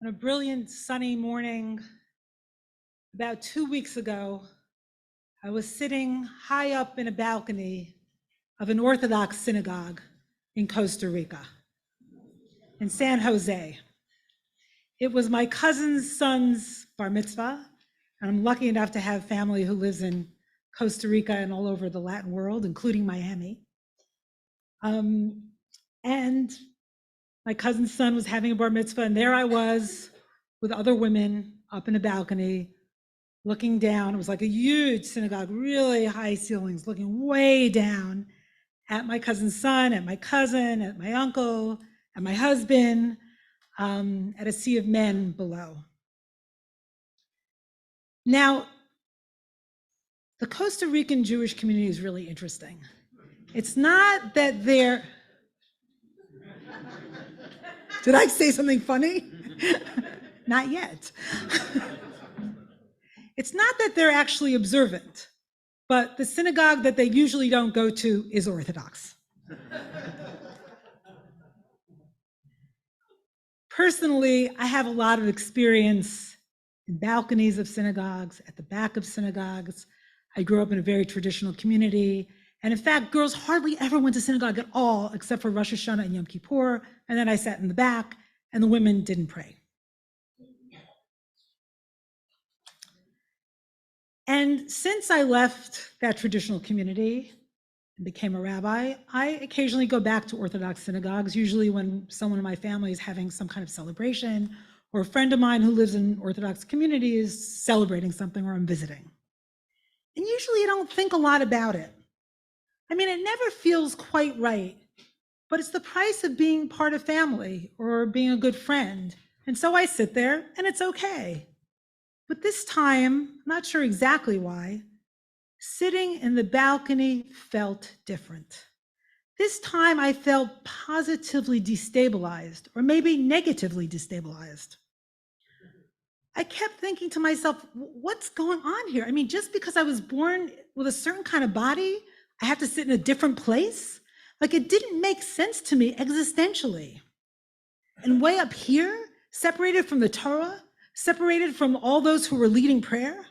On a brilliant sunny morning about 2 weeks ago, I was sitting high up in a balcony of an Orthodox synagogue in Costa Rica, in San Jose. It was my cousin's son's bar mitzvah, and I'm lucky enough to have family who lives in Costa Rica and all over the Latin world, including Miami. And my cousin's son was having a bar mitzvah, and there I was with other women up in a balcony looking down. It was like a huge synagogue, really high ceilings, looking way down at my cousin's son, at my cousin, at my uncle, at my husband, at a sea of men below. Now, the Costa Rican Jewish community is really interesting. It's not that they're... Did I say something funny? Not yet. It's not that they're actually observant, but the synagogue that they usually don't go to is Orthodox. Personally, I have a lot of experience in balconies of synagogues, at the back of synagogues. I grew up in a very traditional community. And in fact, girls hardly ever went to synagogue at all, except for Rosh Hashanah and Yom Kippur. And then I sat in the back, and the women didn't pray. And since I left that traditional community and became a rabbi, I occasionally go back to Orthodox synagogues, usually when someone in my family is having some kind of celebration, or a friend of mine who lives in Orthodox community is celebrating something, or I'm visiting. And usually I don't think a lot about it. I mean, it never feels quite right, but it's the price of being part of family or being a good friend. And so I sit there and it's okay. But this time, I'm not sure exactly why, sitting in the balcony felt different. This time I felt positively destabilized, or maybe negatively destabilized. I kept thinking to myself, what's going on here? I mean, just because I was born with a certain kind of body, I have to sit in a different place? Like, it didn't make sense to me existentially. And way up here, separated from the Torah, separated from all those who were leading prayer,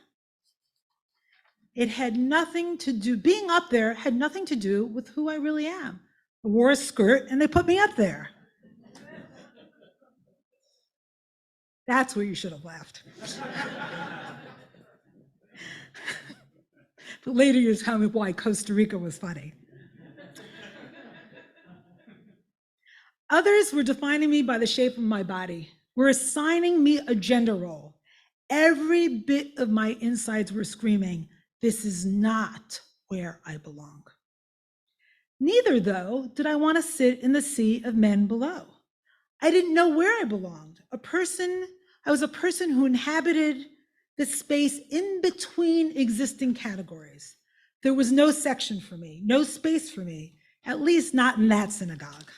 it had nothing to do, being up there had nothing to do with who I really am. I wore a skirt and they put me up there. That's where you should have laughed. But later you tell me why Costa Rica was funny. Others were defining me by the shape of my body, were assigning me a gender role. Every bit of my insides were screaming, this is not where I belong. Neither, though, did I want to sit in the sea of men below. I didn't know where I belonged. I was a person who inhabited the space in between existing categories. There was no section for me, no space for me, at least not in that synagogue.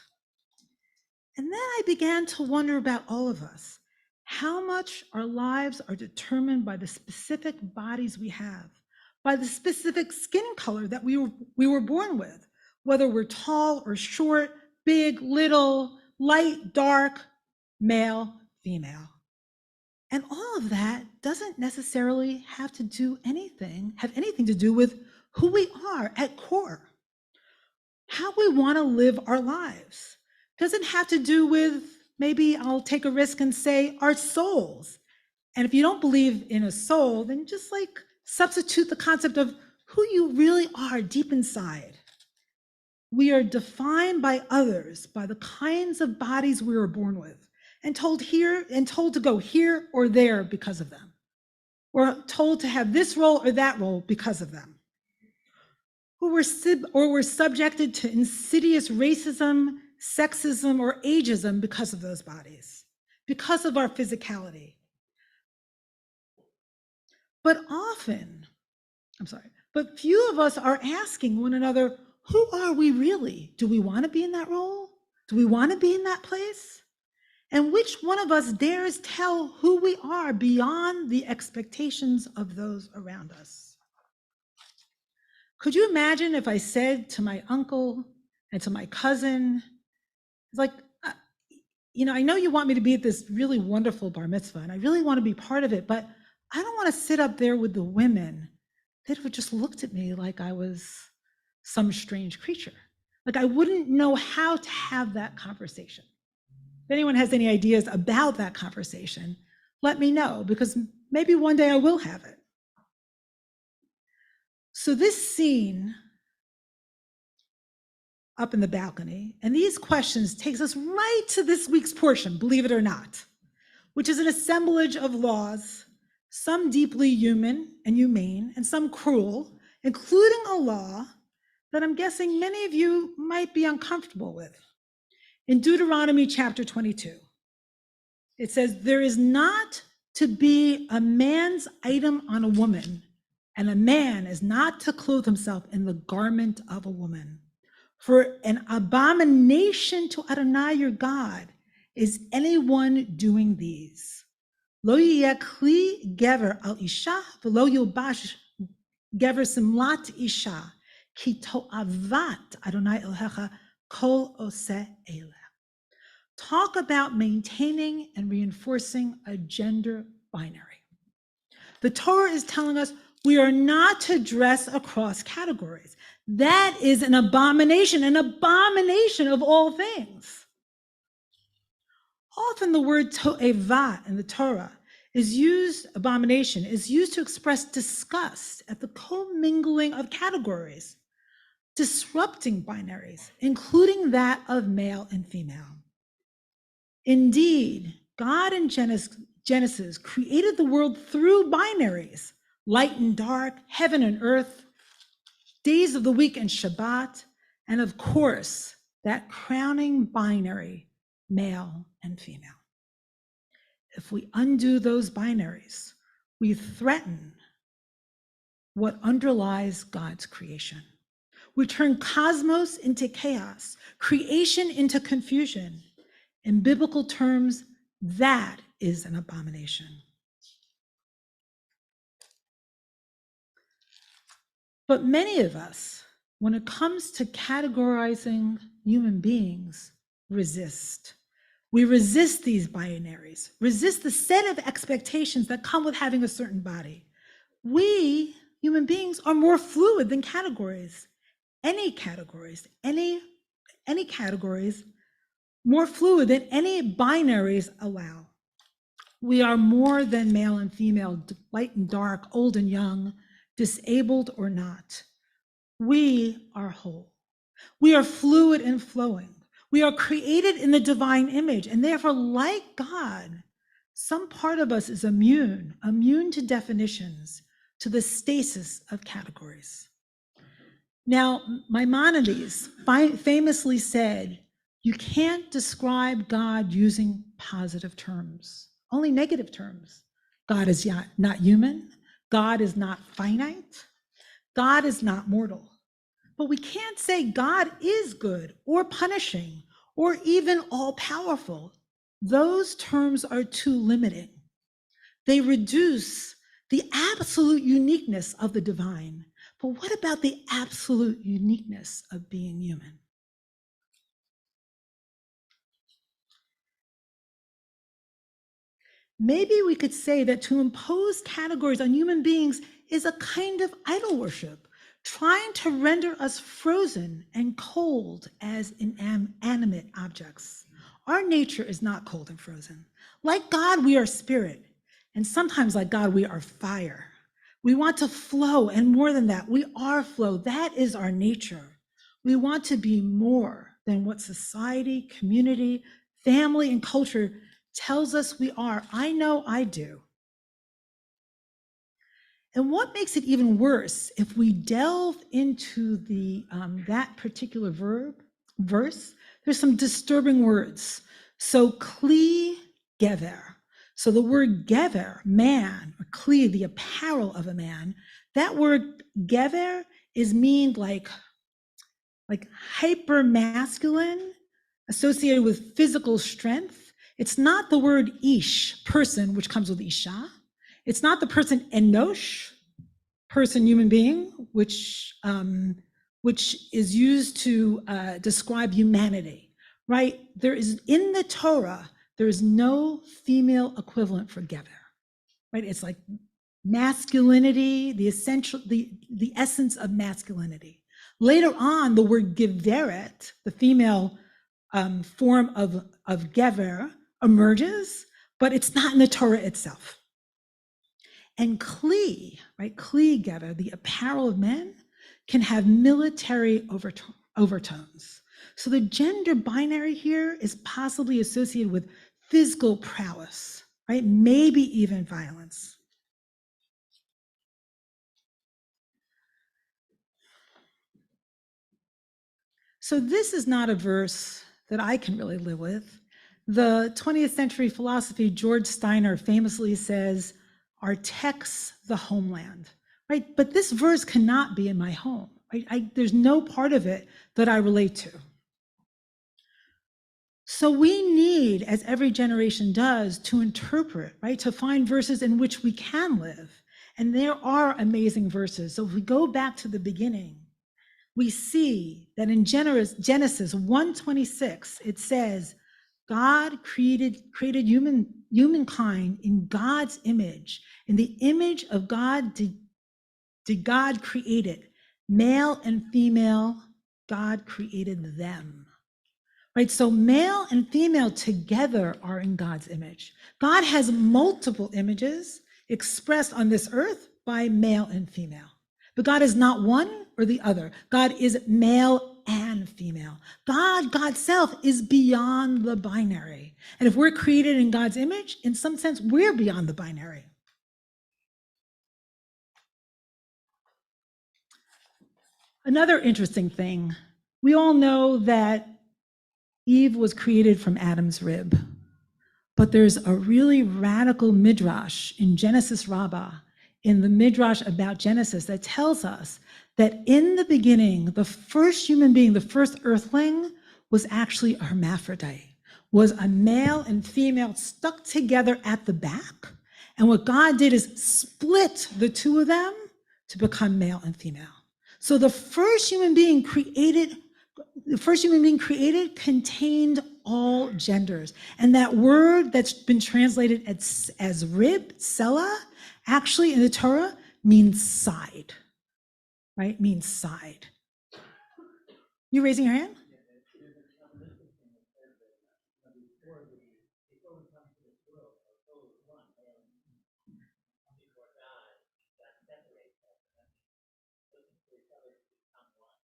And then I began to wonder about all of us, how much our lives are determined by the specific bodies we have, by the specific skin color that we were born with, whether we're tall or short, big, little, light, dark, male, female. And all of that doesn't necessarily have anything to do with who we are at core, how we want to live our lives. Doesn't have to do with, maybe I'll take a risk and say, our souls. And if you don't believe in a soul, then just like substitute the concept of who you really are deep inside. We are defined by others, by the kinds of bodies we were born with, and told to go here or there because of them, or told to have this role or that role because of them. Or were subjected to insidious racism, sexism, or ageism because of those bodies, because of our physicality. But few of us are asking one another, who are we really? Do we want to be in that role? Do we want to be in that place? And which one of us dares tell who we are beyond the expectations of those around us? Could you imagine if I said to my uncle and to my cousin, it's like, I know you want me to be at this really wonderful bar mitzvah, and I really want to be part of it, but I don't want to sit up there with the women that would just looked at me like I was some strange creature. Like I wouldn't know how to have that conversation. If anyone has any ideas about that conversation, let me know, because maybe one day I will have it. So this scene up in the balcony, and these questions takes us right to this week's portion, believe it or not, which is an assemblage of laws, some deeply human and humane, and some cruel, including a law that I'm guessing many of you might be uncomfortable with. In Deuteronomy chapter 22, it says, there is not to be a man's item on a woman, and a man is not to clothe himself in the garment of a woman. For an abomination to Adonai your God is anyone doing these. Lo yeh kli gever al isha, v'lo yilbash gever simlat isha, ki to'avat Adonai Elohecha kol oseh eleh. Talk about maintaining and reinforcing a gender binary. The Torah is telling us we are not to dress across categories. That is an abomination of all things. Often the word to'eva in the Torah abomination is used to express disgust at the commingling of categories, disrupting binaries, including that of male and female. Indeed, God in Genesis created the world through binaries, light and dark, heaven and earth, days of the week and Shabbat, and of course, that crowning binary, male and female. If we undo those binaries, we threaten what underlies God's creation. We turn cosmos into chaos, creation into confusion. In biblical terms, that is an abomination. But many of us, when it comes to categorizing human beings, resist. We resist these binaries, resist the set of expectations that come with having a certain body. We, human beings, are more fluid than categories. Any categories, more fluid than any binaries allow. We are more than male and female, light and dark, old and young, disabled or not. We are whole. We are fluid and flowing. We are created in the divine image, and therefore, like God, some part of us is immune to definitions, to the stasis of categories. Now, Maimonides famously said, you can't describe God using positive terms, only negative terms. God is not human. God is not finite. God is not mortal. But we can't say God is good or punishing or even all-powerful. Those terms are too limiting. They reduce the absolute uniqueness of the divine. But what about the absolute uniqueness of being human? Maybe we could say that to impose categories on human beings is a kind of idol worship, trying to render us frozen and cold as inanimate objects. Our nature is not cold and frozen. Like God, we are spirit, and sometimes like God, we are fire. We want to flow, and more than that, we are flow. That is our nature. We want to be more than what society, community, family, and culture tells us we are. I know I do. And what makes it even worse, if we delve into that particular verse, there's some disturbing words. So kli gever. So the word gever, man, or kli, the apparel of a man, that word gever is mean like hyper masculine, associated with physical strength. It's not the word ish, person, which comes with isha. It's not the person enosh, person, human being, which is used to describe humanity. right? There is, in the Torah, there is no female equivalent for gever, right? It's like masculinity, the essential, the essence of masculinity. Later on, the word geveret, the female form of gever, emerges, but it's not in the Torah itself. And kli, right? Kli gever, the apparel of men, can have military overtones. So the gender binary here is possibly associated with physical prowess, right? Maybe even violence. So this is not a verse that I can really live with. The 20th century philosophy, George Steiner famously says, "Our texts the homeland," right? But this verse cannot be in my home, right? There's no part of it that I relate to. So we need, as every generation does, to interpret, right? To find verses in which we can live. And there are amazing verses. So if we go back to the beginning, we see that in Genesis 1:26, it says, God created humankind in God's image. In the image of God did God create it. Male and female, God created them. Right? So male and female together are in God's image. God has multiple images expressed on this earth by male and female. But God is not one or the other. God is male and female. God's self is beyond the binary. And if we're created in God's image, in some sense, we're beyond the binary. Another interesting thing, we all know that Eve was created from Adam's rib. But there's a really radical midrash in Genesis Rabbah, in the midrash about Genesis, that tells us that in the beginning, the first human being, the first earthling, was actually a hermaphrodite, was a male and female stuck together at the back. And what God did is split the two of them to become male and female. So the first human being created contained all genders. And that word that's been translated as rib, Selah, actually in the Torah means side, right? Means side. You raising your hand?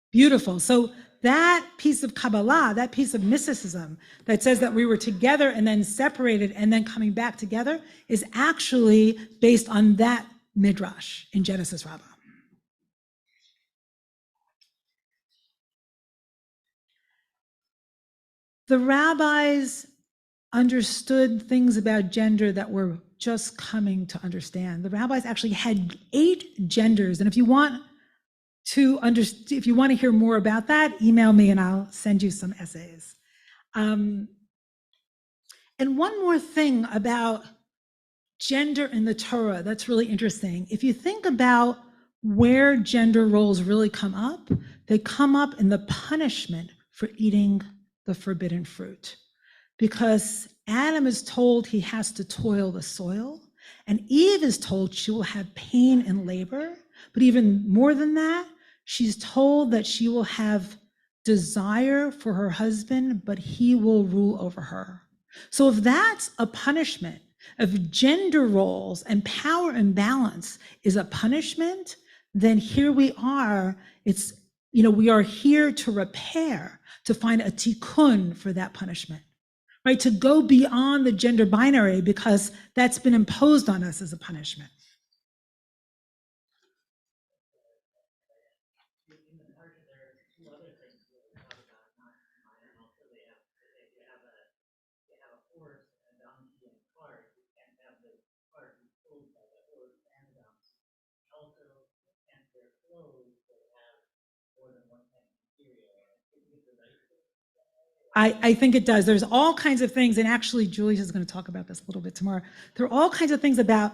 Beautiful. So that piece of Kabbalah, that piece of mysticism that says that we were together and then separated and then coming back together is actually based on that midrash in Genesis Rabbah. The rabbis understood things about gender that we're just coming to understand. The rabbis actually had 8 genders. And if you want to hear more about that, email me and I'll send you some essays. And one more thing about gender in the Torah that's really interesting. If you think about where gender roles really come up, they come up in the punishment for eating the forbidden fruit. Because Adam is told he has to toil the soil, and Eve is told she will have pain and labor. But even more than that, she's told that she will have desire for her husband, but he will rule over her. So if that's a punishment, if gender roles and power imbalance is a punishment, then here we are. We are here to repair, to find a tikkun for that punishment, right? To go beyond the gender binary because that's been imposed on us as a punishment. I think it does. There's all kinds of things, and actually Julie is going to talk about this a little bit tomorrow. There are all kinds of things about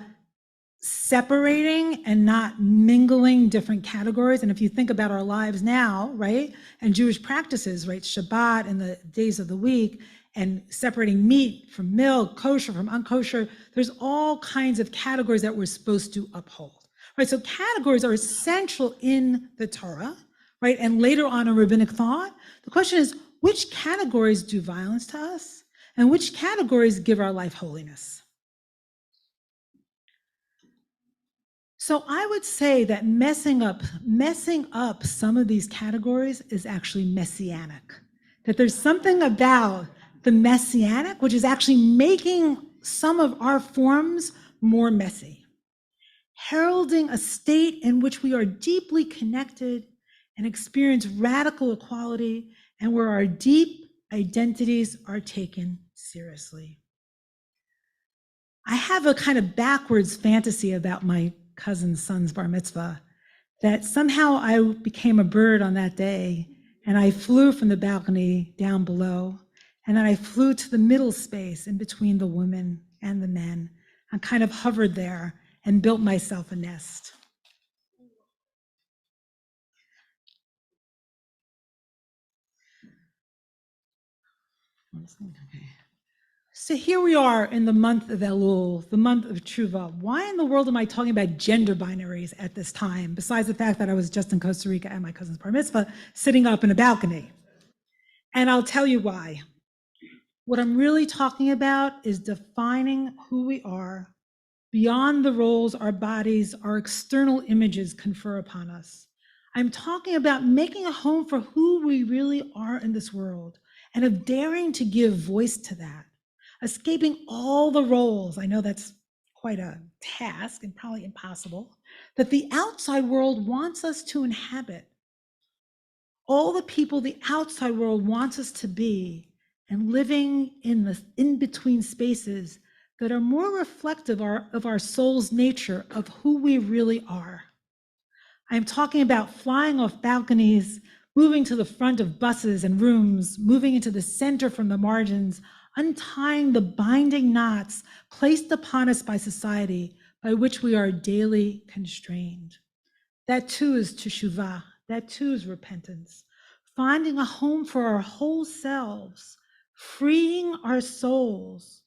separating and not mingling different categories. And if you think about our lives now, right, and Jewish practices, right, Shabbat and the days of the week, and separating meat from milk, kosher from unkosher, there's all kinds of categories that we're supposed to uphold, right? So categories are essential in the Torah, right? And later on in rabbinic thought, the question is, which categories do violence to us and which categories give our life holiness? So I would say that messing up some of these categories is actually messianic. That there's something about the messianic, which is actually making some of our forms more messy, heralding a state in which we are deeply connected and experience radical equality, and where our deep identities are taken seriously. I have a kind of backwards fantasy about my cousin's son's bar mitzvah, that somehow I became a bird on that day, and I flew from the balcony down below, and then I flew to the middle space in between the women and the men, and kind of hovered there and built myself a nest. Okay. So here we are in the month of Elul, the month of Tshuva. Why in the world am I talking about gender binaries at this time, besides the fact that I was just in Costa Rica at my cousin's bar mitzvah, sitting up in a balcony? And I'll tell you why. What I'm really talking about is defining who we are beyond the roles our bodies, our external images confer upon us. I'm talking about making a home for who we really are in this world, and of daring to give voice to that, escaping all the roles. I know that's quite a task and probably impossible, that the outside world wants us to inhabit. All the people the outside world wants us to be, and living in the in-between spaces that are more reflective of our soul's nature, of who we really are. I'm talking about flying off balconies, moving to the front of buses and rooms, moving into the center from the margins, untying the binding knots placed upon us by society, by which we are daily constrained. That too is teshuvah, that too is repentance, finding a home for our whole selves, freeing our souls.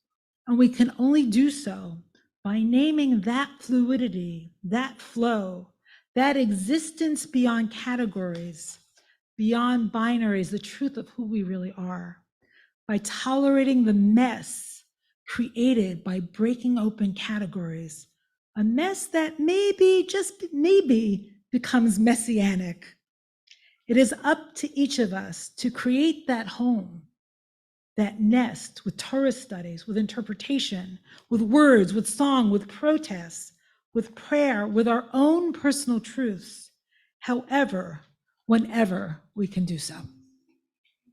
And we can only do so by naming that fluidity, that flow, that existence beyond categories, beyond binaries, the truth of who we really are, by tolerating the mess created by breaking open categories, a mess that maybe, just maybe, becomes messianic. It is up to each of us to create that home, that nest, with Torah studies, with interpretation, with words, with song, with protests, with prayer, with our own personal truths, however, whenever we can do so.